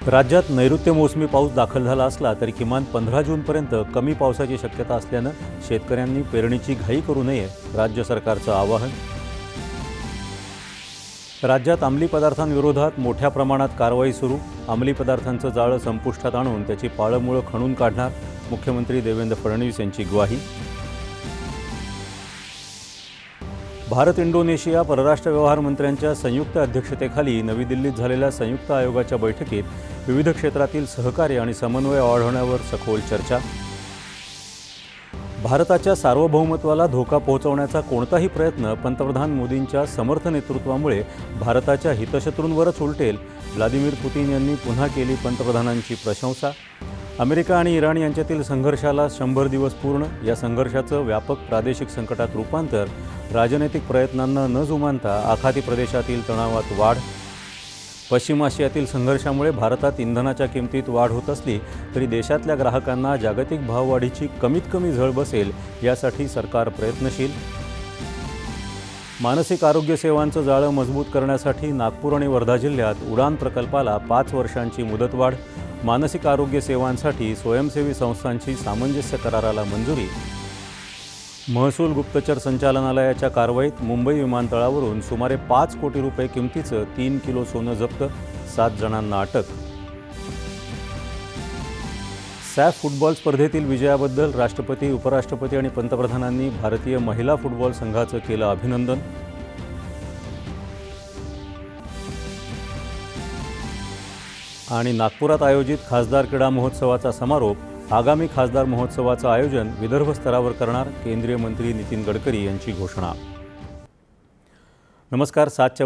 राज्यात नैऋत्य मोसमी पाऊस दाखल झाला असला तरी किमान 15 जूनपर्यंत कमी पावसाची शक्यता असल्यानं शेतकऱ्यांनी पेरणीची घाई करू नये, राज्य सरकारचं आवाहन. राज्यात अंमली पदार्थांविरोधात मोठ्या प्रमाणात कारवाई सुरू. अंमली पदार्थांचं जाळं संपुष्टात आणून त्याची पाळंमुळं खणून काढणार, मुख्यमंत्री देवेंद्र फडणवीस यांची ग्वाही. भारत इंडोनेशिया परराष्ट्र व्यवहार मंत्र्यांच्या संयुक्त अध्यक्षतेखाली नवी दिल्लीत झालेल्या संयुक्त आयोगाच्या बैठकीत विविध क्षेत्रातील सहकार्य आणि समन्वय वाढवण्यावर सखोल चर्चा. भारताच्या सार्वभौमत्वाला धोका पोहोचवण्याचा कोणताही प्रयत्न पंतप्रधान मोदींच्या समर्थ नेतृत्वामुळे भारताच्या हितशत्रूंवरच उलटेल, व्लादिमीर पुतिन यांनी पुन्हा केली पंतप्रधानांची प्रशंसा. अमेरिका आणि इराण यांच्यातील संघर्षाला 100 दिवस पूर्ण. या संघर्षाचं व्यापक प्रादेशिक संकटात रूपांतर. राजनैतिक प्रयत्नांना न जुमानता आखाती प्रदेशातील तणावात वाढ. पश्चिम आशियातील संघर्षामुळे भारतात इंधनाच्या किमतीत वाढ होत असली तरी देशातल्या ग्राहकांना जागतिक भाववाढीची कमीत कमी झळ बसेल यासाठी सरकार प्रयत्नशील. मानसिक आरोग्य सेवांचं जाळं मजबूत करण्यासाठी नागपूर आणि वर्धा जिल्ह्यात उडान प्रकल्पाला 5 वर्षांची मुदतवाढ. मानसिक आरोग्य सेवांसाठी स्वयंसेवी संस्थांची सामंजस्य कराराला मंजुरी. महसूल गुप्तचर संचालनालयाच्या कारवाईत मुंबई विमानतळावरून सुमारे 5 कोटी रुपये किमतीचं 3 किलो सोनं जप्त, 7 जणांना अटक. सॅफ फुटबॉल स्पर्धेतील विजयाबद्दल राष्ट्रपती, उपराष्ट्रपती आणि पंतप्रधानांनी भारतीय महिला फुटबॉल संघाचं केलं अभिनंदन. आणि नागपुरात आयोजित खासदार क्रीडा महोत्सवाचा समारोप. आगामी खासदार महोत्सवाचं आयोजन विदर्भ स्तरावर करणार, केंद्रीय मंत्री नितीन गडकरी यांची घोषणा. नमस्कार. 7च्या